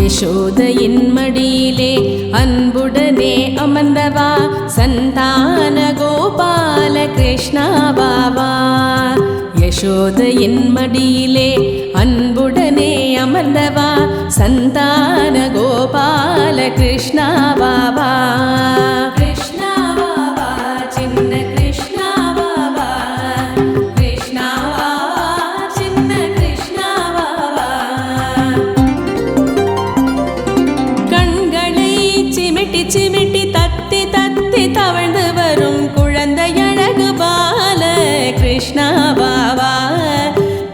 யசோதையின் மடியிலே அன்புடனே அமர்ந்தவா சந்தான கோபால கிருஷ்ணா பாவா. யசோதையின் மடியிலே அன்புடனே அமர்ந்தவா சந்தான கோபால கிருஷ்ணா பாவா. சிமிட்டி தத்தி தத்தி தவழ்ந்து வரும் குழந்தையழகு பால கிருஷ்ணா பாவா.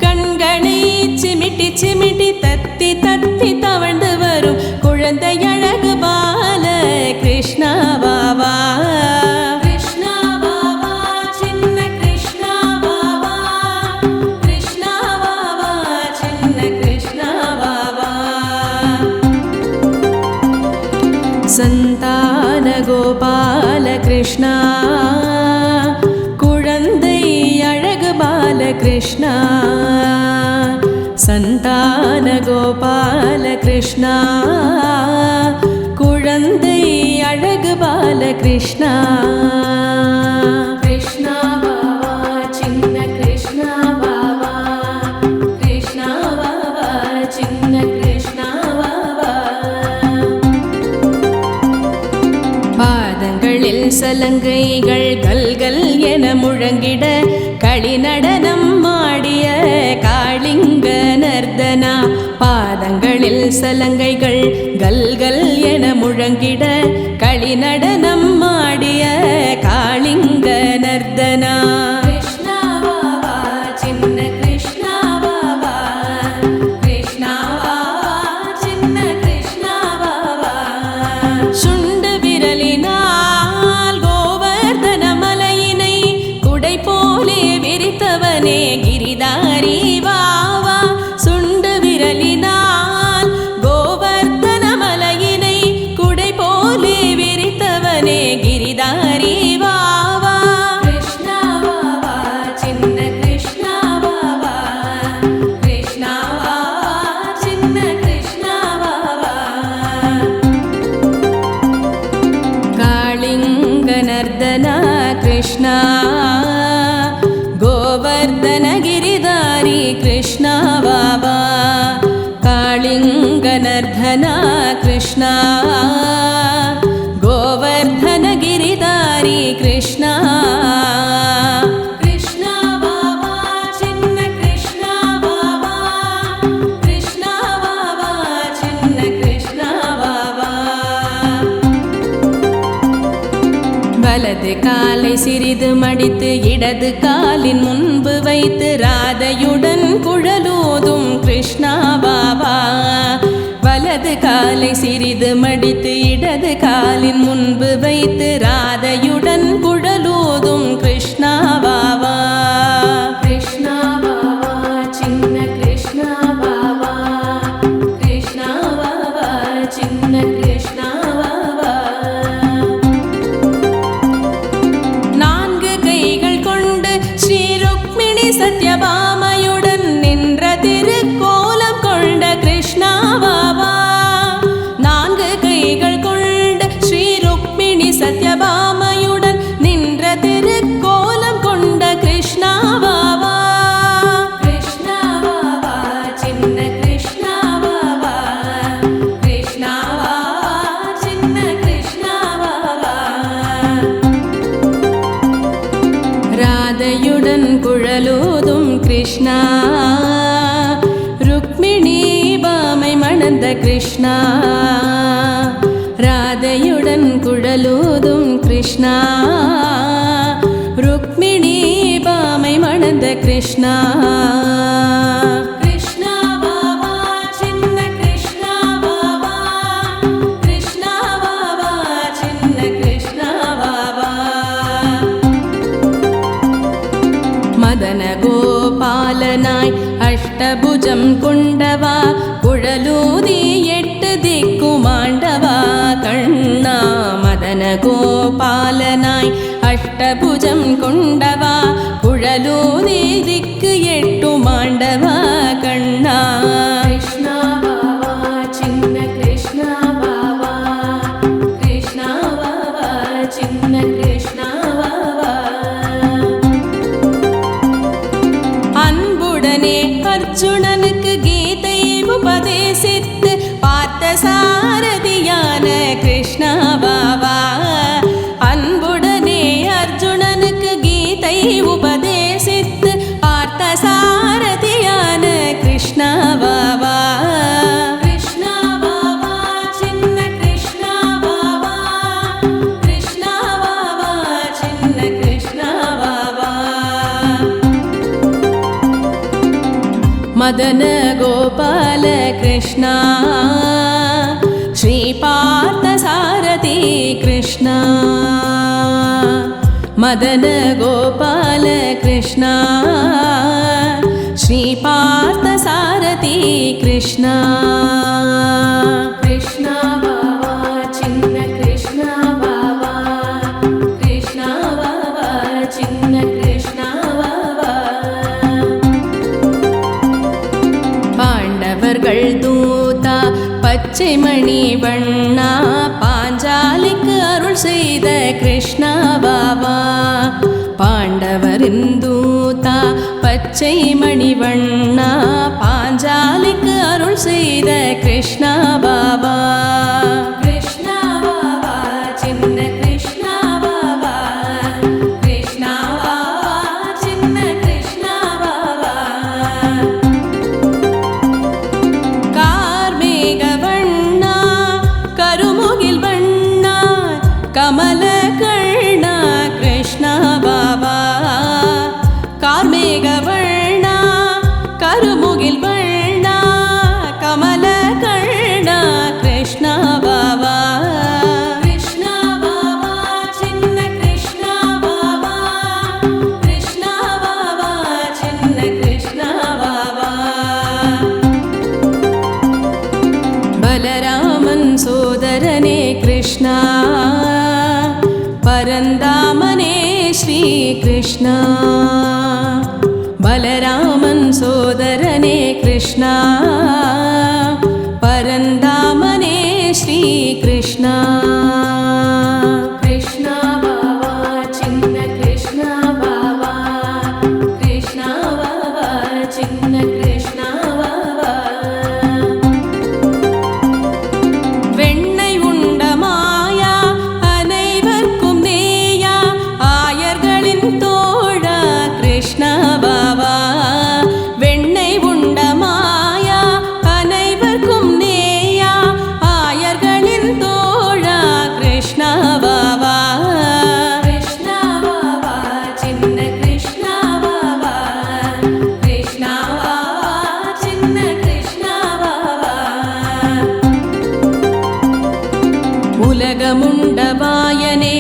கண்களை சிமிட்டி சிமிட்டி தத்தி தத்தி தவழ்ந்து வரும் குழந்தையழகு பால கிருஷ்ணா பாவா. சந்தான கோபால கிருஷ்ணா குழந்தை அழகு பால கிருஷ்ணா. சந்தான கோபால கிருஷ்ணா குழந்தை அழகு பால கிருஷ்ணா. கிருஷ்ணா பாவா சின்ன கிருஷ்ணா பாவா. கிருஷ்ணா பாவா சின்ன கிருஷ்ணா பாவா. பாதங்களில் சலங்கைகள் கல்கல் என முழங்கிட களி நடனம் ஆடிய காளிங்க நர்தனா. பாதங்களில் சலங்கைகள் கல்கல் என முழங்கிட களி நடனம் ஆடிய காளிங்க நர்தனா. கிரிதாரி வாவா சுண்டு விரலினால் கோவர்தன மலையினை குடை போலே விரித்தவனே கிரிதாரி வாவா. கிருஷ்ணா வாவா சின்ன கிருஷ்ணா வாவா. கிருஷ்ணா வாவா சின்ன கிருஷ்ணா வாவா. காளிங்க நர்தனா கிருஷ்ணா கோவர்தன கிரிதாரி கிருஷ்ணா பாவா. காளிங்க நர்தனா கிருஷ்ணா கோவர்தன கிரிதாரி கிருஷ்ணா. கிருஷ்ணா பாவா சின்ன கிருஷ்ணா பாவா. கிருஷ்ணா பாவா சின்ன கிருஷ்ணா பாவா. வலது காலை சிறிது மடித்து இடது காலின் முன்பு வைத்து ராதையுடன் குழலூதும் கிருஷ்ணா பாவா. வலது காலை சிறிது மடித்து இடது காலின் முன்பு வைத்து ராதையுடன் குழலூதும் கிருஷ்ணா பாவா. கிருஷ்ணா பாவா சின்ன கிருஷ்ணா பாவா. கிருஷ்ணா பாவா சின்ன கிருஷ்ணா பாவா. சத்யபாமையுடன் நின்ற திருக்கோலம் கொண்ட கிருஷ்ணா பாவா. நான்கு கைகள் கொண்ட ஸ்ரீ ருக்மிணி சத்யபாமையுடன் நின்ற திருக்கோலம் கொண்ட கிருஷ்ணா பாவா. கிருஷ்ணா பாவா சின்ன கிருஷ்ணா பாவா. கிருஷ்ணா பாவா சின்ன கிருஷ்ணா பாவா. ராதையுடன் குழலூதும் கிருஷ்ணா ருக்மிணி பாமை மணந்த கிருஷ்ணா. ராதையுடன் குழலூதும் கிருஷ்ணா ருக்மிணி பாமை மணந்த கிருஷ்ணா. கிருஷ்ணா பாவா சின்ன கிருஷ்ணா பாவா. கிருஷ்ணா பாவா அஷ்டபுஜம் கொண்டவா குழலூதி எட்டு திக்குமாண்டவா கண்ணா மதன கோபாலனாய் அஷ்டபுஜம் கொண்டவா குழலூதி திக்கு எட்டு மாண்டவா கண்ணா கிருஷ்ணா வாவா சின்ன கிருஷ்ணா வாவா கிருஷ்ணா வாவா சின்ன கிருஷ்ணா வாவா அன்புடனே அர்ஜுனனுக்கு கீதை உபதேசித்து பார்த்த சாரதியான கிருஷ்ணா வாவா அன்புடனே அர்ஜுனனுக்கு கீதை உபதேசித்து பார்த்த சாரதியான கிருஷ்ணா வாவா கிருஷ்ணா வாவா சின்ன கிருஷ்ணா வாவா கிருஷ்ணா வாவா சின்ன கிருஷ்ணா வாவா மதன கோபால கிருஷ்ணா ஸ்ரீ பார்த்த சாரதி கிருஷ்ணா மதன கோபால கிருஷ்ணா ஸ்ரீ பார்த்த சாரதி கிருஷ்ணா கிருஷ்ணா வாவா சின்ன கிருஷ்ணா வாவா கிருஷ்ணா வாவா சின்ன கிருஷ்ணா வாவா பாண்டவர்கள் தூதா பச்சை மணி வண்ணா பாஞ்சாலிக்கு அருள் செய்த கிருஷ்ணா வாவா பாண்டவரின் தூதா பச்சை மணி வண்ணா பாஞ்சாலிக்கு அருள் செய்த கிருஷ்ணா வாவா கிருஷ்ணா வாவா சின்ன கிருஷ்ணா வாவா கிருஷ்ணா வாவா சின்ன கிருஷ்ணா வாவா கார்மேக வண்ணா கருமுகில் வண்ணா கமல கண்ணா கிருஷ்ணா வாவா கார்மேக வண்ணா கருமுகில் வண்ணா கமல கண்ணா கிருஷ்ணா வாவா கிருஷ்ணா வாவா சின்ன கிருஷ்ணா வாவா கிருஷ்ணா வாவா சின்ன கிருஷ்ணா வாவா பலராமன் சோதரனே கிருஷ்ணா பரந்தாமனே ஸ்ரீ கிருஷ்ணா பலராமன் சோதரனே கிருஷ்ணா பரந்தாமனே ஸ்ரீ கிருஷ்ணா கிருஷ்ணா வாவா சின்ன கிருஷ்ணா வாவா கிருஷ்ணா வாவா சின்ன கிருஷ்ணா வாவா வெண்ணை உண்ட மாயா அனைவர்க்கும் நேயா ஆயர்களின் தோழா கிருஷ்ணா வாவா வெண்ணை உண்ட மாயா அனைவர்க்கும் நேயா ஆயர்களின் தோழா கிருஷ்ணா வாவா கிருஷ்ணா வாவா சின்ன கிருஷ்ணா வாவா கிருஷ்ணா வாவா சின்ன கிருஷ்ணா வாவா உலகமுண்டவாயனே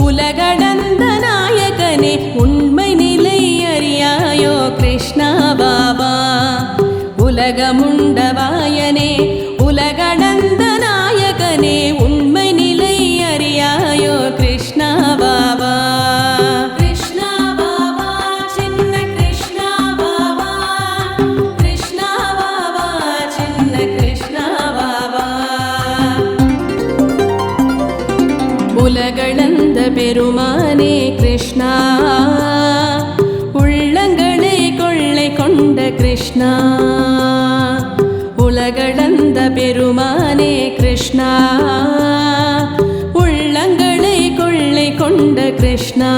உலகடந்த நாயகனே உண்மை நிலை அறியாயோ கிருஷ்ணா வாவா உலகமுண்டவாயனே உலகடந்த நாயகனே உண்மை நிலை அறியாயோ கிருஷ்ணா வாவா கிருஷ்ணா வாவா சின்ன கிருஷ்ணா வாவா கிருஷ்ணா வாவா சின்ன கிருஷ்ணா வாவா உலகளந்த பெருமானே கிருஷ்ணா உள்ளங்களை கொள்ளை கொண்ட கிருஷ்ணா உலகளந்த பெருமானே கிருஷ்ணா உள்ளங்களை கொள்ளை கொண்ட கிருஷ்ணா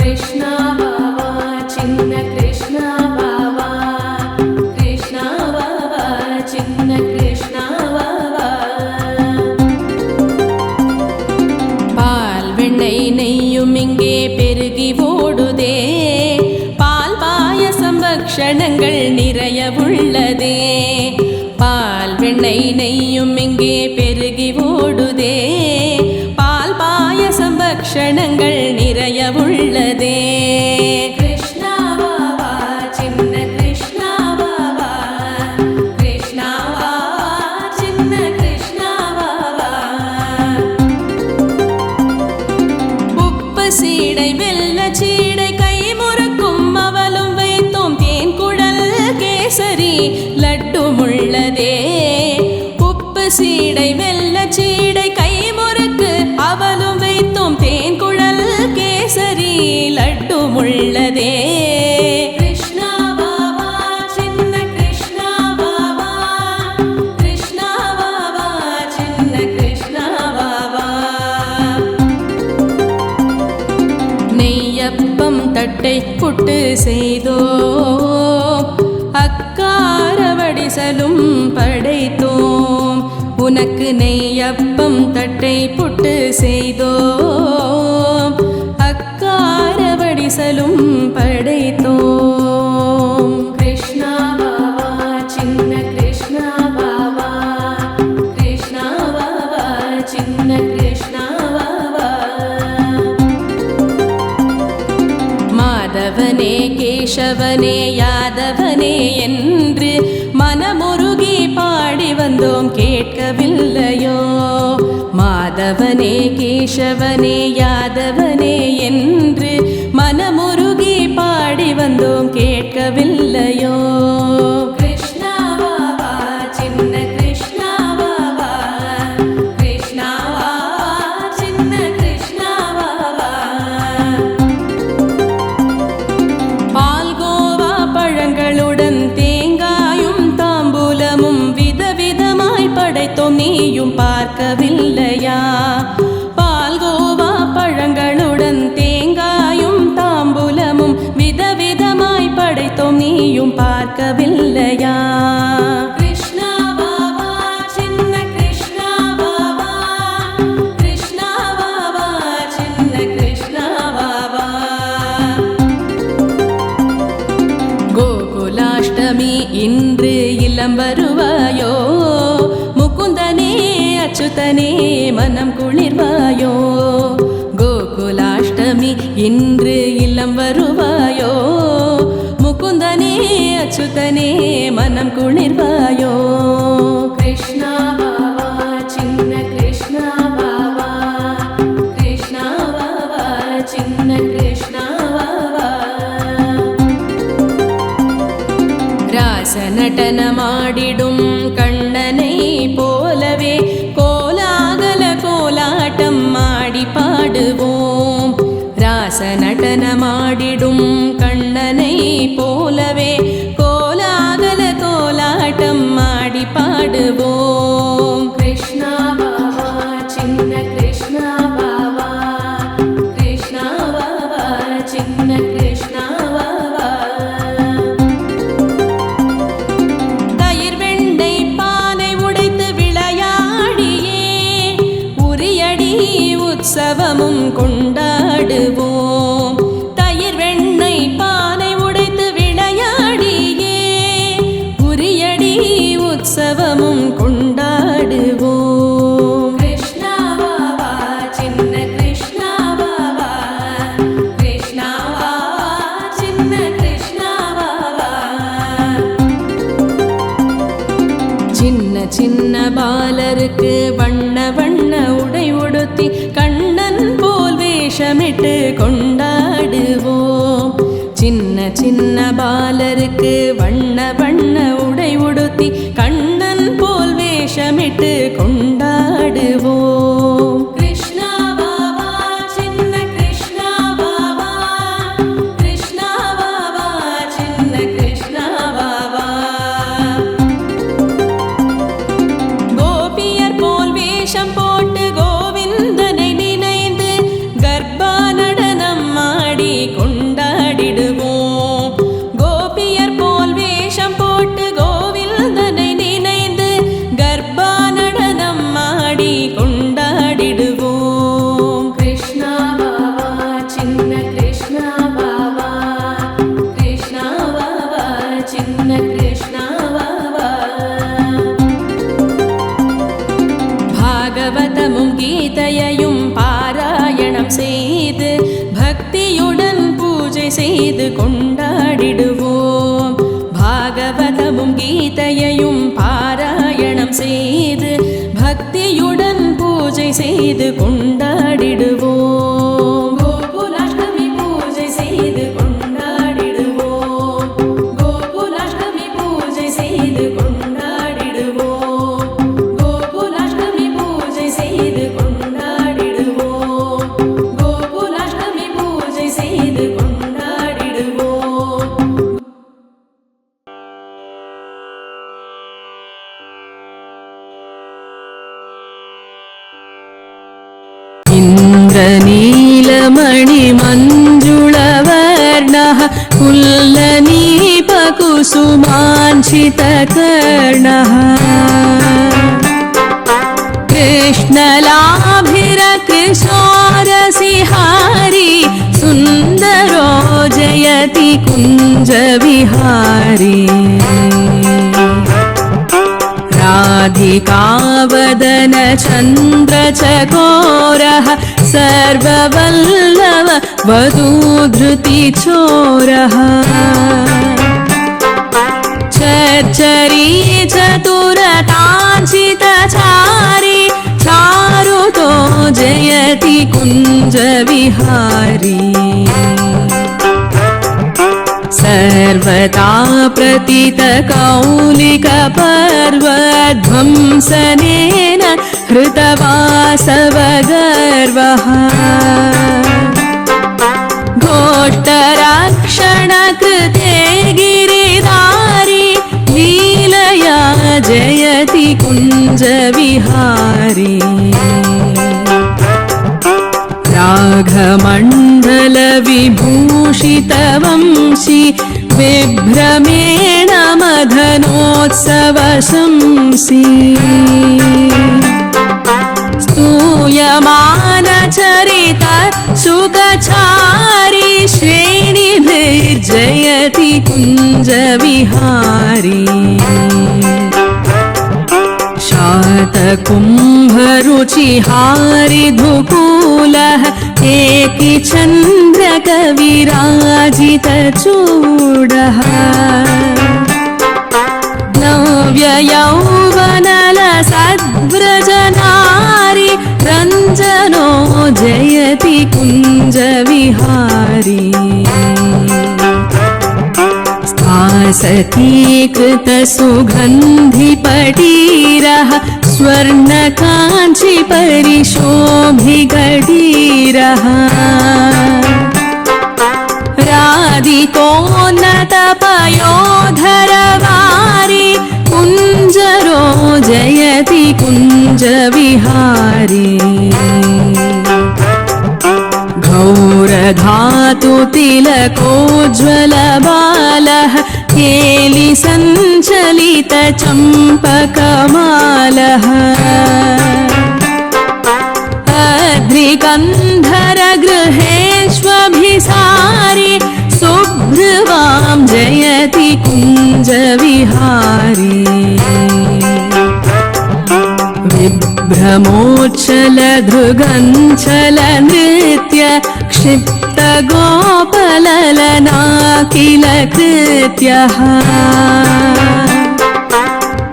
கிருஷ்ணா வாவா சின்ன கிருஷ்ணா வாவா கிருஷ்ணா வாவா சின்ன கிருஷ்ணா வாவா பால் வெண்ணெய் நெய்யும் இங்கே பெருகி ஓடுதே பால் பாயசம் பக்ஷணங்கள் நிறைய உள்ளதே பால் வெண்ணெய் நெய்யும் இங்கே பெருகி ஓடுதே பால் பாயசம் பக்ஷணங்கள் நிறைய உள்ளதே கிருஷ்ணா வாவா சின்ன கிருஷ்ணா தட்டை புட்டு செய்தோம், அக்கார வடிசலும் படைத்தோம். உனக்கு நெய்யப்பம் தட்டை புட்டு செய்தோம், அக்கார வடிசலும் படைத்தோம். கிருஷ்ணா பாவா சின்ன கிருஷ்ணா பாவா, கிருஷ்ணா பாவா சின்ன கிருஷ்ணா பாவா. மாதவனே கேசவனே யாதவனே என்று மனமுருகி பாடி வந்தோம், கேட்கவில்லையோ? மாதவனே கேசவனே யாதவனே என்று மனமுருகி பாடி வந்தோம், கேட்கவில்லையோ? கிருஷ்ணா பாவா சின்ன கிருஷ்ணா பாவா, கிருஷ்ணா பாவா சின்ன கிருஷ்ணா பாவா. பால்கோவா பழங்களுடன் தேங்காயும் தாம்பூலமும் விதவிதமாய் படைத்தோம், நீயும் பார்க்கவில்லையா? பால்கோவா பழங்களுடன் தேங்காயும் தாம்பூலமும் விதவிதமாய் படைத்தோம், நீயும் பார்க்கவில்லையா? கிருஷ்ணா பாவா சின்ன கிருஷ்ணா பாவா, கிருஷ்ணா பாவா சின்ன கிருஷ்ணா பாவா. கோகுலாஷ்டமி இன்று இளம் வருவாயோ, முகுந்தனே அச்சுதனே மனம் குளிர்வாயோ. கோகுலாஷ்டமி இன்று இளம் வருவாயோ, முகுந்தனே அச்சுதனே மனம் குளிர்வாயோ. கிருஷ்ணா பாவா சின்ன கிருஷ்ணா பாவா, கிருஷ்ணா பாவா சின்ன கிருஷ்ணா பாவா. ராச நடன மாடிடும் கண்ணனை போலவே கோலாகல கோலாட்டம் ஆடி பாடுவோம். ராச நடன மாடிடும் கண்ணனை போலவே கோலாகல கோலாட்டம் ஆடி பாடுவோம். கிருஷ்ணா பாவா சின்ன கிருஷ்ணா பாவா, கிருஷ்ணா பாவா சின்ன கிருஷ்ணா பாவா. தயிர் வெண்ணை பானை உடைத்து விளையாடியே உரியடி உற்சவமும் கொண்டாடுவோம். தயிர் வெண்ணை பானை உடைத்து விளையாடியே உரியடி உற்சவமும் கொண்டாடுவோம். கிருஷ்ணா பாவா சின்ன கிருஷ்ணா பாவா, கிருஷ்ணா பாவா சின்ன கிருஷ்ணா பாவா. சின்ன சின்ன பாலருக்கு வண்ண வண்ண உடை உடுத்தி கண்ணன் போல் வேஷமிட்டு கொண்டாடுவோம். சின்ன சின்ன பாலருக்கு வண்ண வண்ண உடை உடுத்தி கண்ணன் போல் வேஷமிட்டு கொண்டாடுவோம். கிருஷ்ணா பாவா சின்ன கிருஷ்ணா பாவா, கிருஷ்ணா பாவா சின்ன கிருஷ்ணா பாவா. கோபியர் போல் வேஷம் போட்டு கோவிந்தனை நினைந்து கர்ப்பா நடனம் ஆடி கொண்டாடிடுவோம். கோபியர் போல் வேஷம் போட்டு கோவிந்தனை நினைந்து கர்ப்பா நடனம் ஆடி கொண்டாடிடுவோம். கிருஷ்ணா பாவா சின்ன கிருஷ்ணா பாவா, கிருஷ்ணா பாவா சின்ன கிருஷ்ணா பாவா. பாகவதமும் கீதையையும் பாராயணம் செய்து பக்தியுடன் பூஜை செய்து கொண்டாடிடுவோம். பாகவதமும் கீதையையும் பாராயணம் செய்து பக்தியுடன் பூஜை செய்து கொண்டாடிடுவோம். கோகுலாஷ்டமி பூஜை செய்து கொண்டாடிடுவோம், கோகுலாஷ்டமி பூஜை செய்து கொண்டாடிடுவோம், கோகுலாஷ்டமி பூஜை செய்து கொண்டாடிடுவோம், கோகுலாஷ்டமி பூஜை செய்து கொண்டாடிடுவோம். இந்திர நீலமணி மஞ்சுளவ वर्णः कुल्लनीपकुसुमाञ्छितकर्णः कृष्णलाभिरकृशोरसिहारी सुन्दरो जयति कुञ्जविहारी राधिकावदन चन्द्रचकोरः सर्ववल्लभ वधूधृतिचोरः चर्चरी चतुरताचितचारी चारुतो जयति कुञ्जविहारी सर्वता प्रतीतकौलिकपर्वध्वंसनेन हृतवासवगर्वः घोष्टरक्षणकृते गिरिधारी लीलया जयति कुञ्जविहारी राघमण्डलविभूषितवंशी विभ्रमेण मदनोत्सवशंसी स्तूयमानचरित सुखचारी श्रेणिभिर्जयति कुञ्जविहारी शातकुम्भरुचिहारिधुकूलः एकिचन्द्रकविराजितचूडः नव्ययौवनलसद्व्रजनारी रञ्जनो जयति कुञ्जविहारी स्थासतीकृतसुगन्धिपटीरः स्वर्णकाञ्चिपरिशोभिगडीरः राधिकोन्नतपयोधरवारी कुञ्जरो जयति कुञ्जविहारी घोरधातुतिलकोज्ज्वलबालः केलिसञ्चलितचम्पकमालः अद्रिकन्धरगृहेष्वभिसारी सुभ्रुवां जयति कुञ्जविहारी विभ्रमोच्चलधृगञ्चलनृत्य क्षिप्तगोपललनाकिलकृत्यः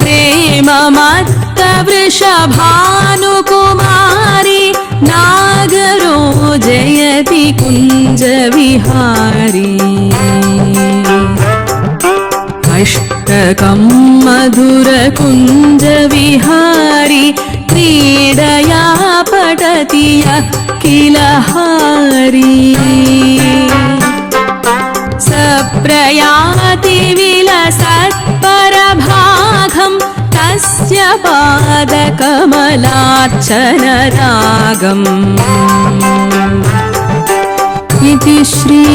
प्रेममत्तवृषभानुकुमारी नागरो जयति कुञ्जविहारी अष्टकं मधुरकुञ्जविहारी क्रीडया पठति यः किल हारी सप्रयाति विलसत्परभागं तस्य पादकमलार्चनरागम् इति श्री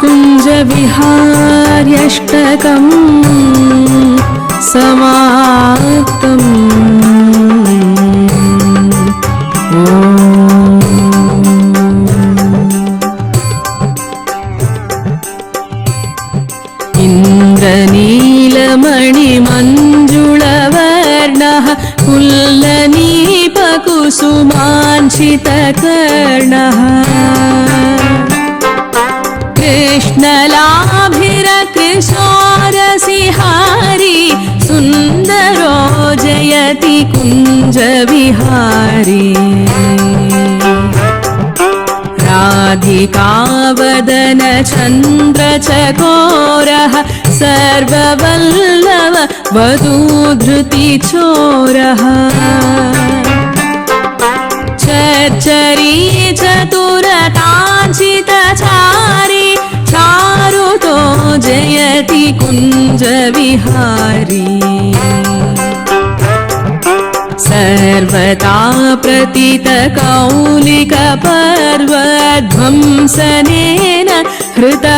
कुञ्जविहार्यष्टकं समाप्तम्। इन्द्रनीलमणिमञ्जुळवर्णः कुल्लनीपकुसुमाञ्छितकर्णः कृष्णलाभिरकृशोरसिहारी सुन्दरो जयति कुञ्जविहारी राधिकावदन चन्द्रचकोरः सर्ववल्लभ वधूधृतिचोरः चर्चरी चतुरताचितचारी चारुतो जयति कुञ्जविहारी पर्वध्वंसनेन हृतवासवगर्वः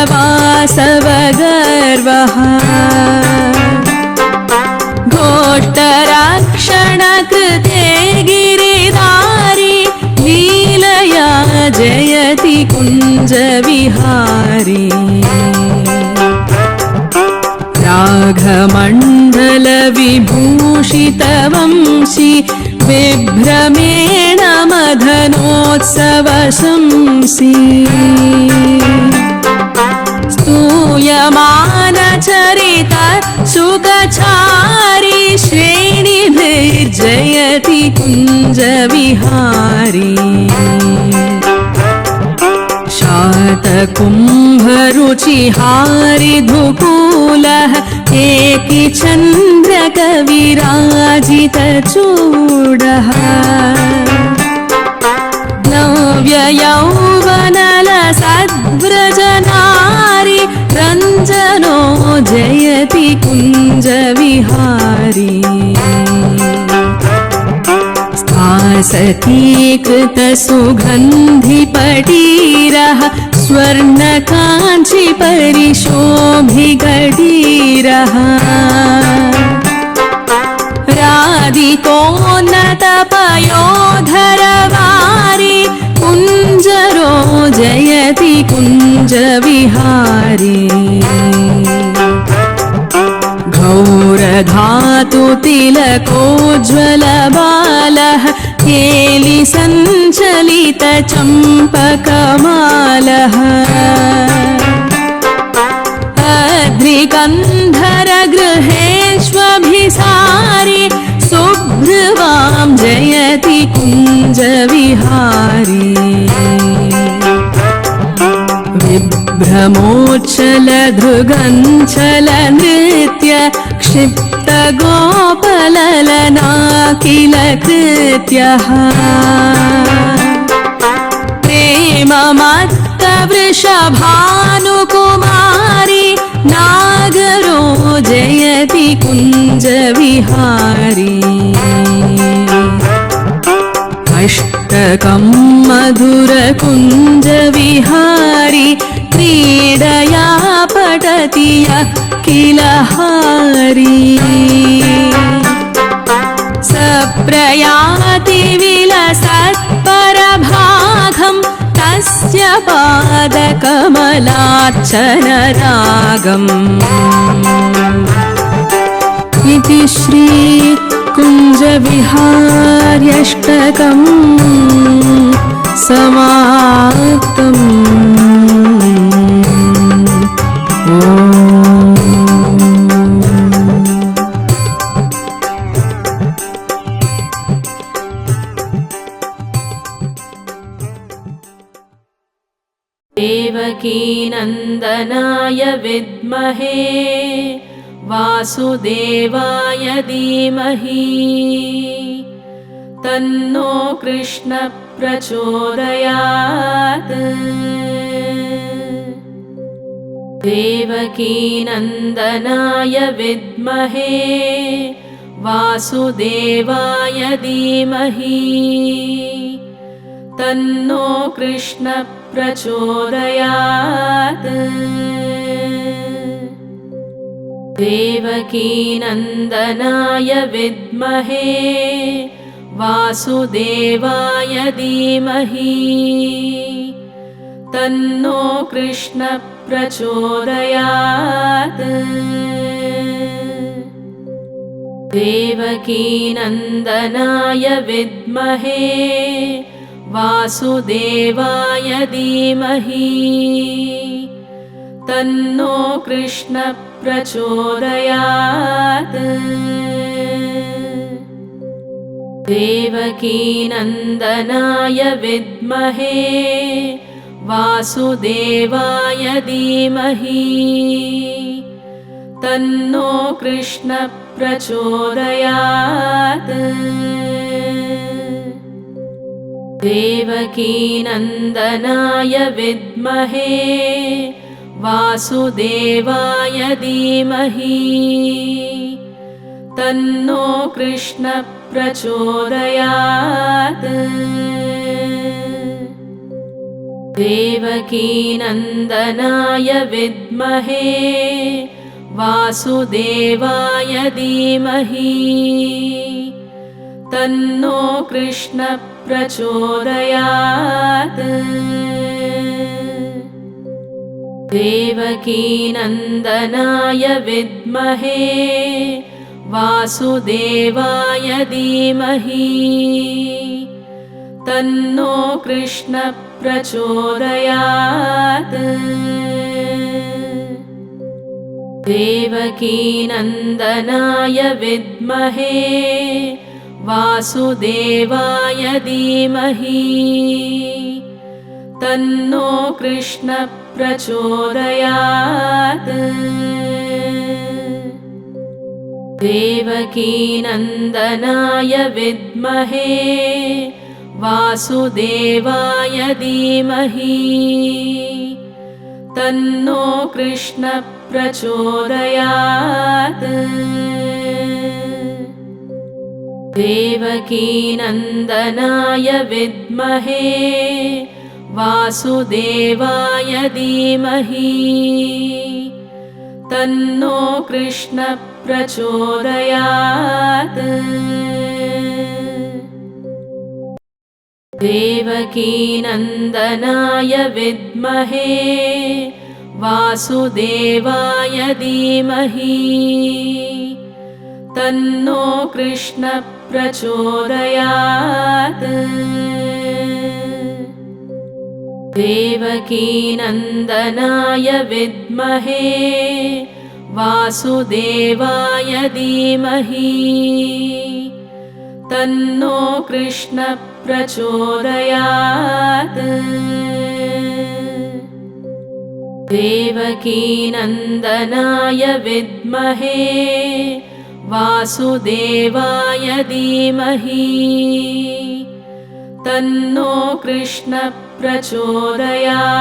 घोष्टरक्षणकृते गिरिधारी लीलया जयति कुञ्जविहारी राघमण्डलविभूषितवंशी विभ्रमेण मदनोत्सवशंसी स्तूयमानचरित सुखचारी श्रेणिभिर्जयति कुञ्जविहारी शातकुम्भरुचिहारिधुकूलः एकिचन्द्रकविराजितचूडः नव्ययौवनलसद्व्रजनारी रञ्जनो जयति कुञ्जविहारी सतीकृतसुगन्धिपटीरः स्वर्णकाञ्चिपरिशोभिगडीरः राधिकोन्नतपयोधरवारी कुञ्जरो जयति कुञ्जविहारी घोरधातुतिलकोज्ज्वलबालः केलिसञ्चलितचम्पकमालः अद्रिकन्धरगृहेष्वभिसारी सुभ्रुवां जयति कुञ्जविहारी विभ्रमोच्चलधृगञ्चलनृत्य क्षिप्तगोपललनाकिलकृत्यः प्रेममत्तवृषभानुकुमारी नागरो जयति कुञ्जविहारी अष्टकं मधुरकुञ्जविहारी क्रीडया पठति यः किल हारी सप्रयाति विलसत्परभागं तस्य पादकमलार्चनरागम् इति श्री कुञ्जविहार्यष्टकं समाप्तम्। देवकीनन्दनाय विद्महे वासुदेवाय धीमहि तन्नो कृष्ण प्रचोदयात्। देवकीनन्दनाय विद्महे वासुदेवाय धीमहि तन्नो कृष्ण प्रचोदयात्। देवकीनन्दनाय विद्महे वासुदेवाय धीमहि तन्नो कृष्ण प्रचोदयात्। देवकीनन्दनाय विद्महे वासुदेवाय धीमहि तन्नो कृष्ण प्रचोदयात्। देवकीनन्दनाय विद्महे वासुदेवाय धीमहि तन्नो कृष्ण प्रचोदयात्। देवकीनन्दनाय विद्महे वासुदेवाय धीमहि तन्नो कृष्ण प्रचोदयात् देवकीनन्दनाय विद्महे वासुदेवाय धीमहि तन्नो कृष्णः प्रचोदयात् देवकीनन्दनाय विद्महे वासुदेवाय धीमहि तन्नो कृष्णः प्रचोदयात् देवकीनन्दनाय विद्महे वासुदेवाय धीमहि तन्नो कृष्णः प्रचोदयात् देवकीनन्दनाय विद्महे वासुदेवाय धीमहि तन्नो कृष्णः प्रचोदयात् देवकीनन्दनाय विद्महे वासुदेवाय धीमहि तन्नो कृष्णः प्रचोदयात् देवकीनन्दनाय विद्महे वासुदेवाय धीमहि तन्नो कृष्णः प्रचोदयात् देवकीनन्दनाय विद्महे वासुदेवाय धीमहि तन्नो कृष्णः प्रचोदयात् देवकीनन्दनाय विद्महे वासुदेवाय धीमहि तन्नो कृष्णः प्रचोदयात्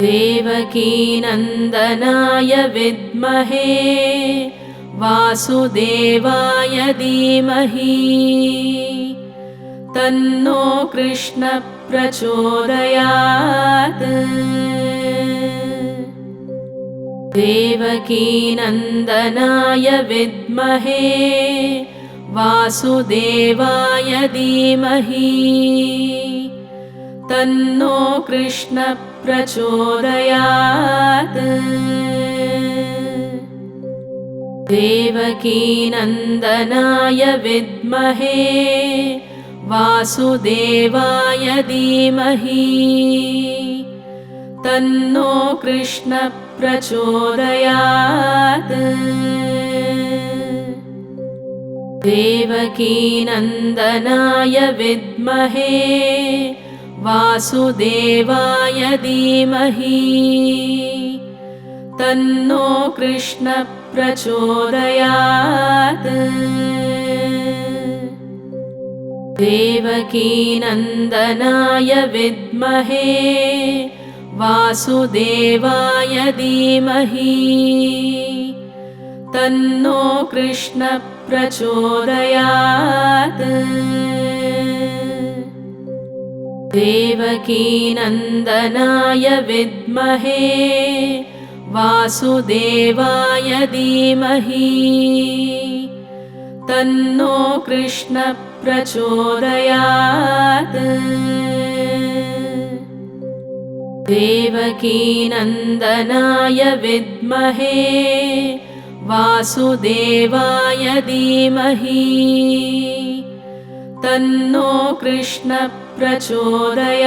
देवकीनन्दनाय विद्महे वासुदेवाय धीमहि तन्नो कृष्णः प्रचोदयात् देवकीनन्दनाय विद्महे वासुदेवाय धीमहि तन्नो कृष्णः प्रचोदयात् देवकीनन्दनाय विद्महे वासुदेवाय धीमहि तन्नो कृष्णः प्रचोदयात् देवकीनन्दनाय विद्महे वासुदेवाय धीमहि तन्नो कृष्णः प्रचोदयात् देवकीनन्दनाय विद्महे वासुदेवाय धीमहि तन्नो कृष्णः प्रचोदयात् देवकीनन्दनाय विद्महे वासुदेवाय धीमहि तन्नो कृष्णः प्रचोदयात् देवकीनन्दनाय विद्महे वासुदेवाय धीमहि तन्नो कृष्णः प्रचोदयात्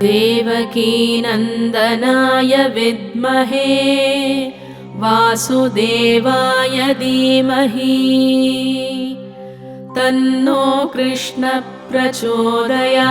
देवकीनन्दनाय विद्महे वासुदेवाय धीमहि तन्नो कृष्णः प्रचोदयात्।